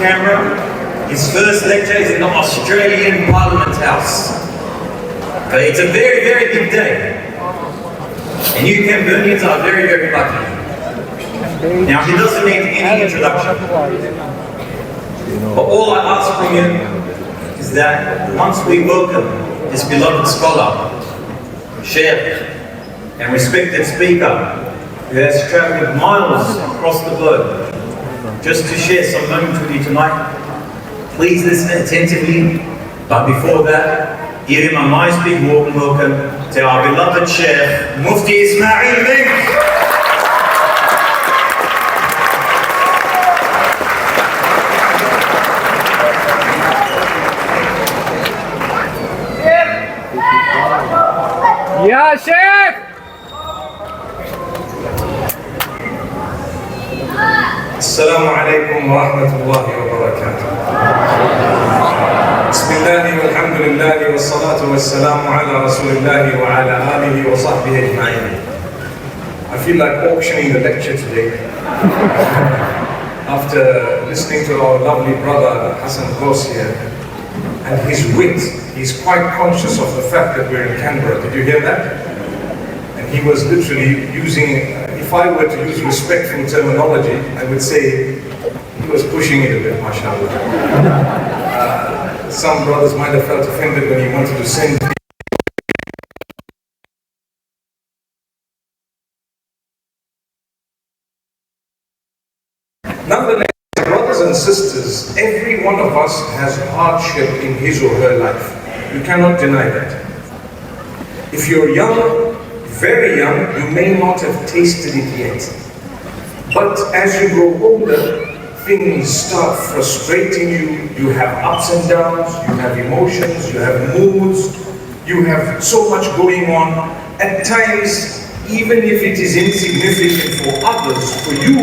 camera. His first lecture is in the Australian Parliament House. Okay, it's a very, very big day. And you Canbernians are very, very lucky. Now, he doesn't need any introduction. But all I ask from you is that once we welcome this beloved scholar, sheikh, and respected speaker who has travelled miles across the globe just to share some moments with you tonight, please listen attentively. But before that, give him a nice big warm welcome to our beloved Sheikh, Mufti Menk. Ya Sheikh! Assalamu alaikum wa rahmatullahi wa barakatuh. Bismillahi walhamdulillahi wa salatu wa salamu ala rasulillahi wa ala alihi wa sahbihi ajma'in. I feel like auctioning the lecture today. After listening to our lovely brother Hassan Ghosh here and his wit, he's quite conscious of the fact that we're in Canberra. Did you hear that? And he was literally using, if I were to use respectful terminology, I would say he was pushing it a bit, mashallah. Some brothers might have felt offended when he wanted to send people. Nonetheless, brothers and sisters, every one of us has hardship in his or her life. You cannot deny that. If you're young, very young, you may not have tasted it yet. But as you grow older, things start frustrating you. You have ups and downs, you have emotions, you have moods, you have so much going on. At times, even if it is insignificant for others, for you,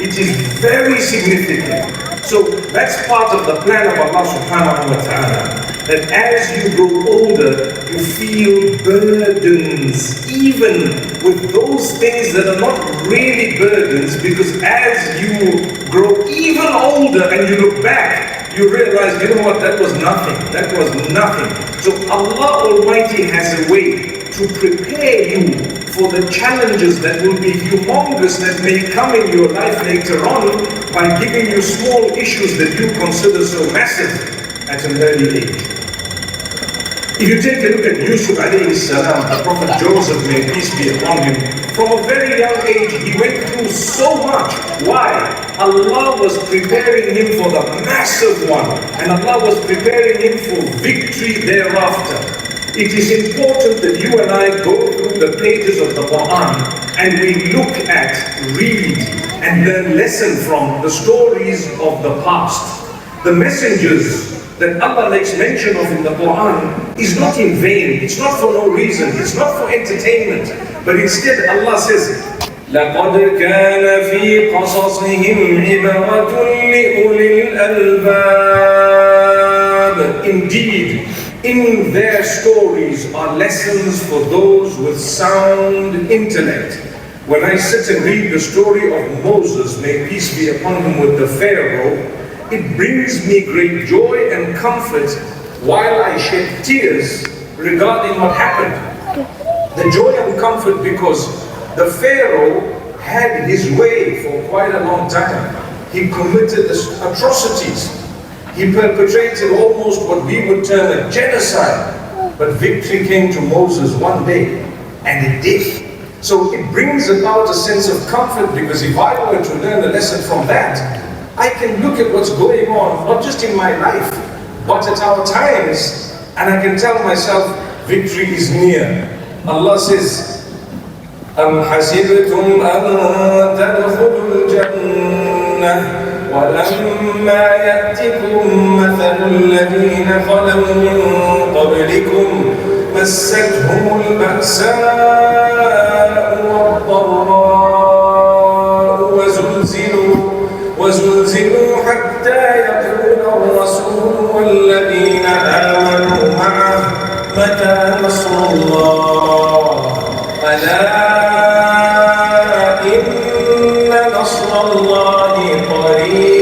it is very significant. So that's part of the plan of Allah subhanahu wa ta'ala. That as you grow older, you feel burdens, even with those things that are not really burdens, because as you grow even older and you look back, you realize, you know what, that was nothing, that was nothing. So Allah Almighty has a way to prepare you for the challenges that will be humongous that may come in your life later on by giving you small issues that you consider so massive at an early age. If you take a look at Yusuf alayhi salam, the Prophet Joseph, may peace be upon him, from a very young age he went through so much. Why? Allah was preparing him for the massive one, and Allah was preparing him for victory thereafter. It is important that you and I go through the pages of the Quran and we look at, read, and learn lesson from the stories of the past. The messengers that Allah makes mention of in the Quran is not in vain, it's not for no reason, it's not for entertainment, but instead Allah says, لَقَدْ كَانَ فِي قَصَصِهِمْ عِبْرَةٌ لِأُولِي الْأَلْبَابِ. Indeed, in their stories are lessons for those with sound intellect. When I sit and read the story of Moses, may peace be upon him, with the Pharaoh, it brings me great joy and comfort while I shed tears regarding what happened. The joy and comfort because the Pharaoh had his way for quite a long time. He committed atrocities. He perpetrated almost what we would term a genocide. But victory came to Moses one day, and it did. So it brings about a sense of comfort, because if I were to learn a lesson from that, I can look at what's going on, not just in my life, but at our times, and I can tell myself, victory is near. Allah says, أَمْ حَسِبْتُمْ أَن تَدْخُلُوا الْجَنَّةَ وَلَمَّا يَأْتِكُمْ مَثَلُ الَّذِينَ خَلَوْا مِن قَبْلِكُمْ مَسَّتْهُمُ الْبَأْسَاءُ وَالضَّرَّاءُ وزلزلوا حتى يقول الرسول والذين آمنوا معه متى نصر الله ألا إن نصر الله قريب.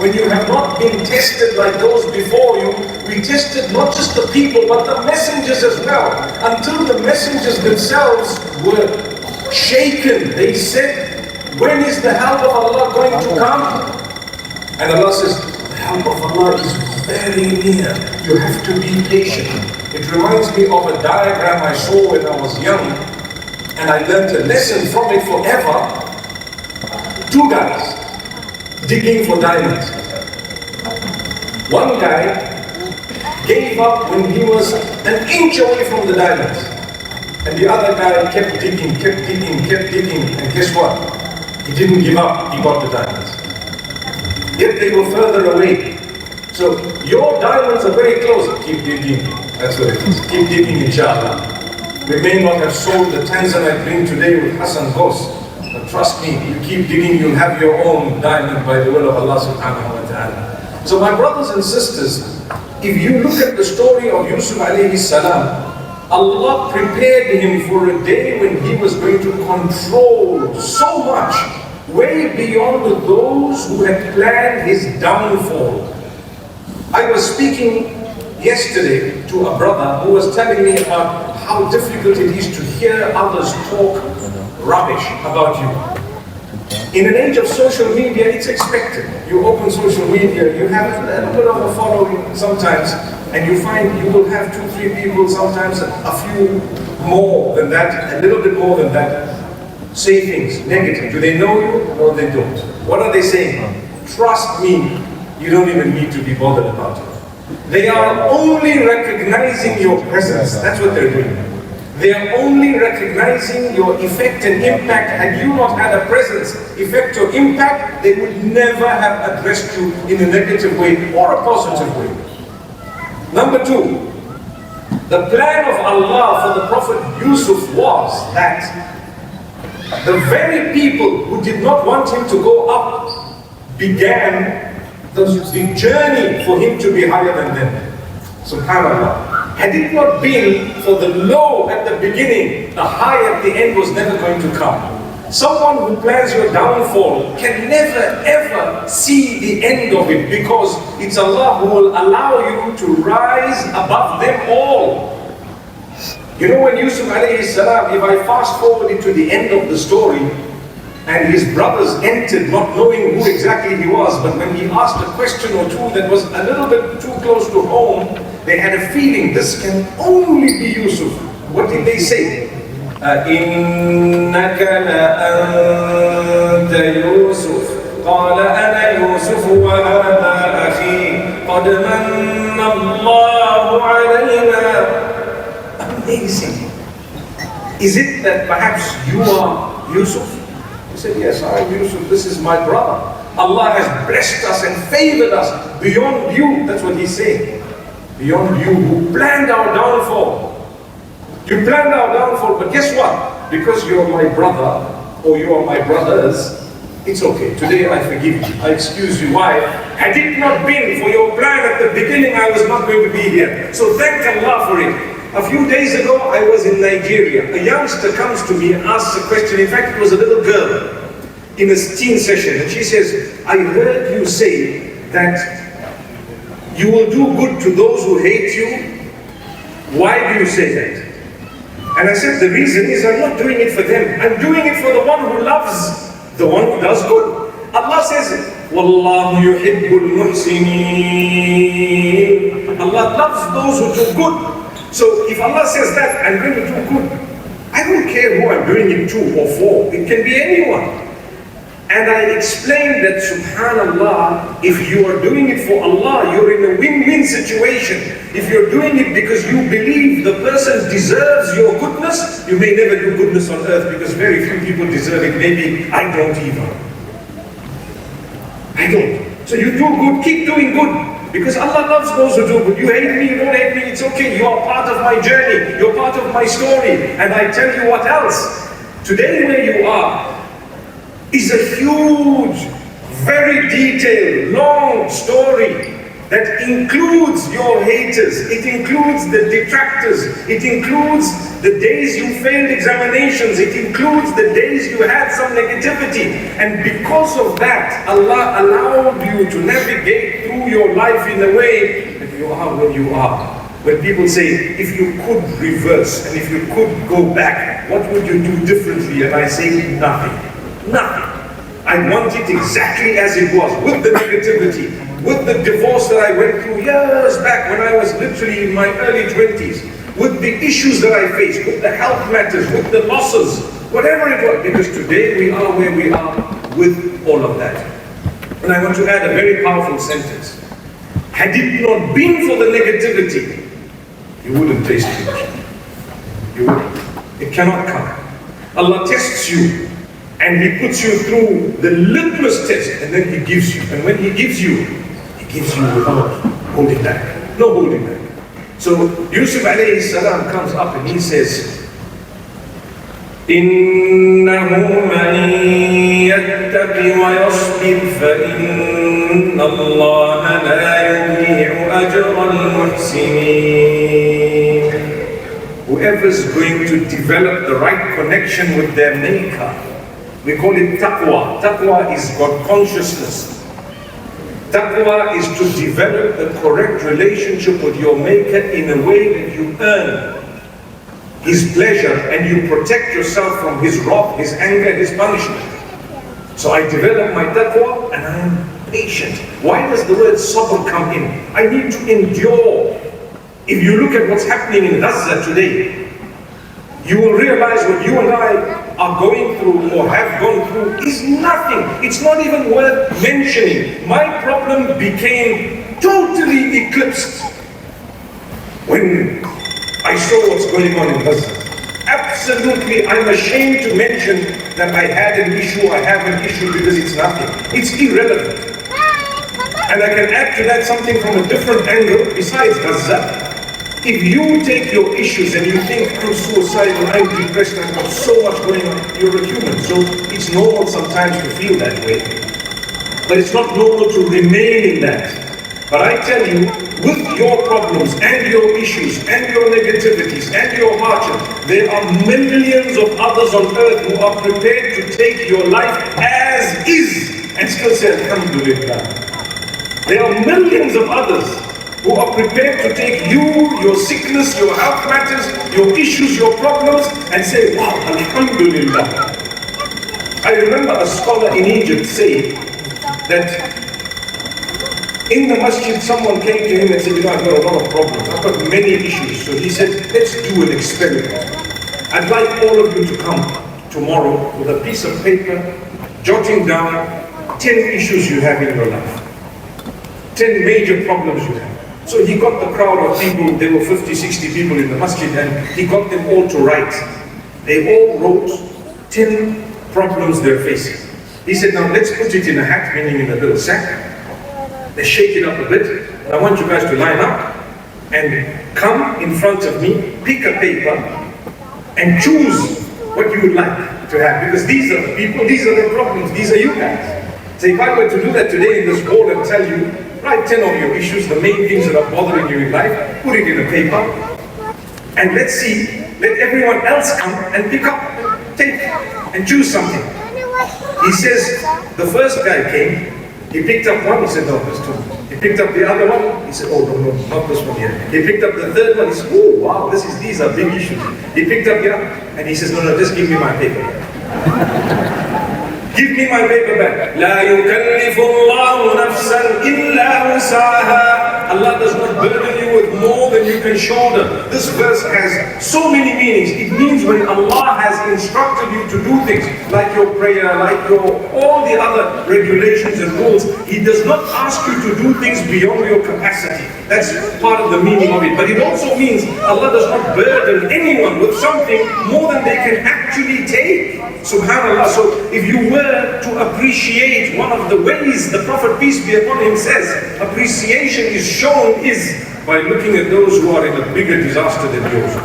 when you have not been tested like those before you, we tested not just the people but the messengers as well, until the messengers themselves were shaken. They said, when is the help of Allah going to come? And Allah says, the help of Allah is very near. You have to be patient. It reminds me of a diagram I saw when I was young, and I learned a lesson from it forever. Two guys digging for diamonds. One guy gave up when he was an inch away from the diamonds. And the other guy kept digging, and guess what? He didn't give up, he got the diamonds. Yet they were further away. So your diamonds are very close. Keep digging. That's what it is. Keep digging, inshallah. We may not have sold the Tanzanite ring today with Hassan Ghosh, but trust me, you keep digging, you'll have your own diamond by the will of Allah subhanahu wa ta'ala. So my brothers and sisters, if you look at the story of Yusuf alayhi salam, Allah prepared him for a day when he was going to control so much, way beyond those who had planned his downfall. I was speaking yesterday to a brother who was telling me about how difficult it is to hear others talk rubbish about you. In an age of social media, it's expected. You open social media, you have a little bit of a following sometimes, and you find you will have 2-3 people, sometimes a few more than that, a little bit more than that, say things negative. Do they know you? No, they don't. What are they saying? Trust me, you don't even need to be bothered about it. They are only recognizing your presence. That's what they're doing. They are only recognizing your effect and impact. Had you not had a presence, effect or impact, they would never have addressed you in a negative way or a positive way. Number 2, the plan of Allah for the Prophet Yusuf was that the very people who did not want him to go up began the journey for him to be higher than them. SubhanAllah. Had it not been for the low at the beginning, the high at the end was never going to come. Someone who plans your downfall can never ever see the end of it, because it's Allah who will allow you to rise above them all. You know, when Yusuf alayhi salam, if I fast forward it to the end of the story, and his brothers entered not knowing who exactly he was, but when he asked a question or two that was a little bit too close to home, they had a feeling this can only be Yusuf. What did they say? إِنَّكَ لَأَنْتَ يُوسُفُ قَالَ أَنَا يُوسُفُ وَهَذَا أَخِي قَدْ مَنَّ اللَّهُ عَلَيْنَا. Amazing. Is it that perhaps you are Yusuf? He said, yes, I am Yusuf, this is my brother. Allah has blessed us and favored us beyond you. That's what he's saying. Beyond you who planned our downfall. You planned our downfall, but guess what? Because you're my brother, or you are my brothers, it's okay. Today I forgive you. I excuse you. Why? Had it not been for your plan at the beginning, I was not going to be here. So thank Allah for it. A few days ago, I was in Nigeria. A youngster comes to me and asks a question. In fact, it was a little girl in a teen session. And she says, I heard you say that you will do good to those who hate you. Why do you say that? And I said, the reason is I'm not doing it for them. I'm doing it for the one who loves, the one who does good. Allah says, Wallahu yuhibbul muhsinin. Allah loves those who do good. So if Allah says that, I'm going to do good, I don't care who I'm doing it to or for. It can be anyone. And I explained that, subhanallah, if you are doing it for Allah, you're in a win-win situation. If you're doing it because you believe the person deserves your goodness, you may never do goodness on earth, because very few people deserve it. Maybe I don't either. I don't. So you do good, keep doing good. Because Allah loves those who do good. You hate me, you don't hate me, it's okay. You are part of my journey. You're part of my story. And I tell you what else. Today where you are is a huge, very detailed, long story that includes your haters, it includes the detractors, it includes the days you failed examinations, it includes the days you had some negativity. And because of that, Allah allowed you to navigate through your life in a way that you are where you are. When people say, if you could reverse and if you could go back, what would you do differently? And I say, nothing. Nothing. I want it exactly as it was, with the negativity, with the divorce that I went through years back when I was literally in my early 20s, with the issues that I faced, with the health matters, with the losses, whatever it was, because today we are where we are with all of that. And I want to add a very powerful sentence. Had it not been for the negativity, you wouldn't taste it. You wouldn't. It cannot come. Allah tests you, and He puts you through the litmus test, and then He gives you. And when He gives you without holding back. No holding back. So Yusuf alayhi salam comes up and he says, إِنَّهُ مَنْ يَتَّقِ وَيَصْبِرْ فَإِنَّ اللَّهَ لَا يُضِيعُ أَجْرَ الْمُحْسِنِينَ. Whoever's going to develop the right connection with their maker, we call it taqwa. Taqwa is God consciousness. Taqwa is to develop the correct relationship with your maker in a way that you earn His pleasure and you protect yourself from His wrath, His anger, His punishment. So I develop my taqwa and I am patient. Why does the word sabr come in? I need to endure. If you look at what's happening in Gaza today, you will realize what you and I are going through or have gone through is nothing. It's not even worth mentioning. My problem became totally eclipsed when I saw what's going on in Gaza. Absolutely, I'm ashamed to mention that I had an issue, I have an issue, because it's nothing. It's irrelevant. And I can add to that something from a different angle besides Gaza. If you take your issues and you think, I'm suicidal, I'm depressed, I've got so much going on, you're a human. So it's normal sometimes to feel that way. But it's not normal to remain in that. But I tell you, with your problems and your issues and your negativities and your hardship, there are millions of others on earth who are prepared to take your life as is and still say, Alhamdulillah. There are millions of others who are prepared to take you, your sickness, your health matters, your issues, your problems, and say, wow, Alhamdulillah. I remember a scholar in Egypt saying that in the masjid someone came to him and said, I've got a lot of problems, I've got many issues. So he said, let's do an experiment. I'd like all of you to come tomorrow with a piece of paper, jotting down 10 issues you have in your life. 10 major problems you have. So he got the crowd of people, there were 50, 60 people in the masjid, and he got them all to write. They all wrote 10 problems they're facing. He said, now let's put it in a hat, meaning in a little sack. Let's shake it up a bit. I want you guys to line up and come in front of me, pick a paper, and choose what you would like to have. Because these are the people, these are the problems, these are you guys. So if I were to do that today in this hall and tell you, write 10 of your issues, the main things that are bothering you in life, put it in a paper, and let's see, let everyone else come and pick up, take, and choose something. He says, the first guy came, he picked up one, he said, no, this two. He picked up the other one, he said, oh, no, not this one yet. He picked up the third one, he said, oh, wow, these are big issues. He picked up the other, and he says, no, just give me my paper. Give me my paper back. لا يكلف الله نفسا إلا وسعها. Allah does not burden you with more than you can shoulder. This verse has so many meanings. It means when Allah has instructed you to do things, like your prayer, like all the other regulations and rules, He does not ask you to do things beyond your capacity. That's part of the meaning of it. But it also means Allah does not burden anyone with something more than they can actually take. Subhanallah. So if you were to appreciate one of the ways the Prophet, peace be upon him, says appreciation is shown is by looking at those who are in a bigger disaster than yours.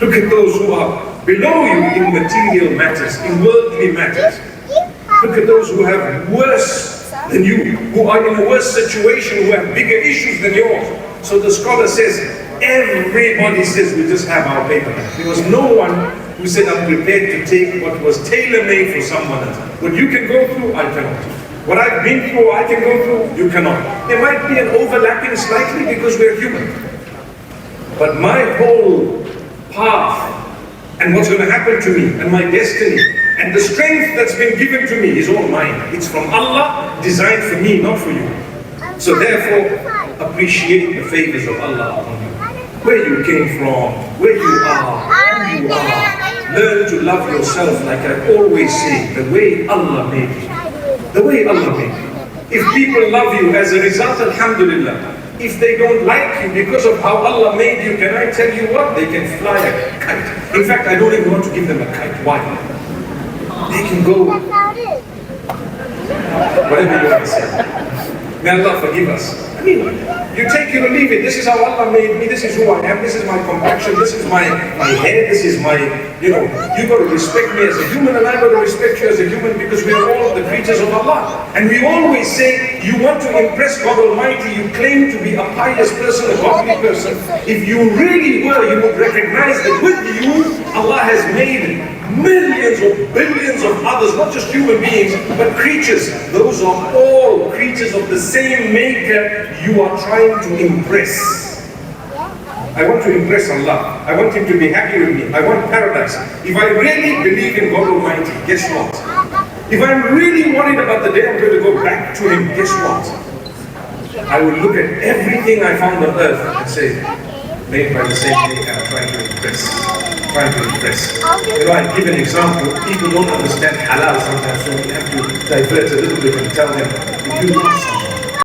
Look at those who are below you in material matters, in worldly matters. Look at those who have worse than you, who are in a worse situation, who have bigger issues than yours. So the scholar says, everybody says we just have our paper. There was no one who said, I'm prepared to take what was tailor-made for someone else. What you can go through, I cannot. What I've been through, I can go through, you cannot. There might be an overlapping slightly because we're human. But my whole path and what's going to happen to me and my destiny and the strength that's been given to me is all mine. It's from Allah, designed for me, not for you. So therefore, appreciate the favors of Allah upon you. Where you came from, where you are, who you are. Learn to love yourself like I always say, the way Allah made you. The way Allah made you. If people love you as a result, alhamdulillah. If they don't like you because of how Allah made you, can I tell you what? They can fly a kite. In fact, I don't even want to give them a kite. Why? They can go whatever you want to say. May Allah forgive us. I mean, you take it or leave it. This is how Allah made me. This is who I am. This is my complexion. This is my hair. This is my, you got to respect me as a human and I got to respect you as a human because we are all the creatures of Allah. And we always say, you want to impress God Almighty, you claim to be a pious person, a godly person. If you really were, you would recognize that with you, Allah has made millions or billions of others, not just human beings, but creatures. Those are all creatures of the same maker you are trying to impress. I want to impress Allah. I want Him to be happy with me. I want paradise. If I really believe in God Almighty, guess what? If I'm really worried about the day I'm going to go back to Him, guess what? I will look at everything I found on earth and say, made by the same maker, I'm trying to impress. I give an example. People don't understand halal sometimes, so we have to divert a little bit and tell them, if you love something,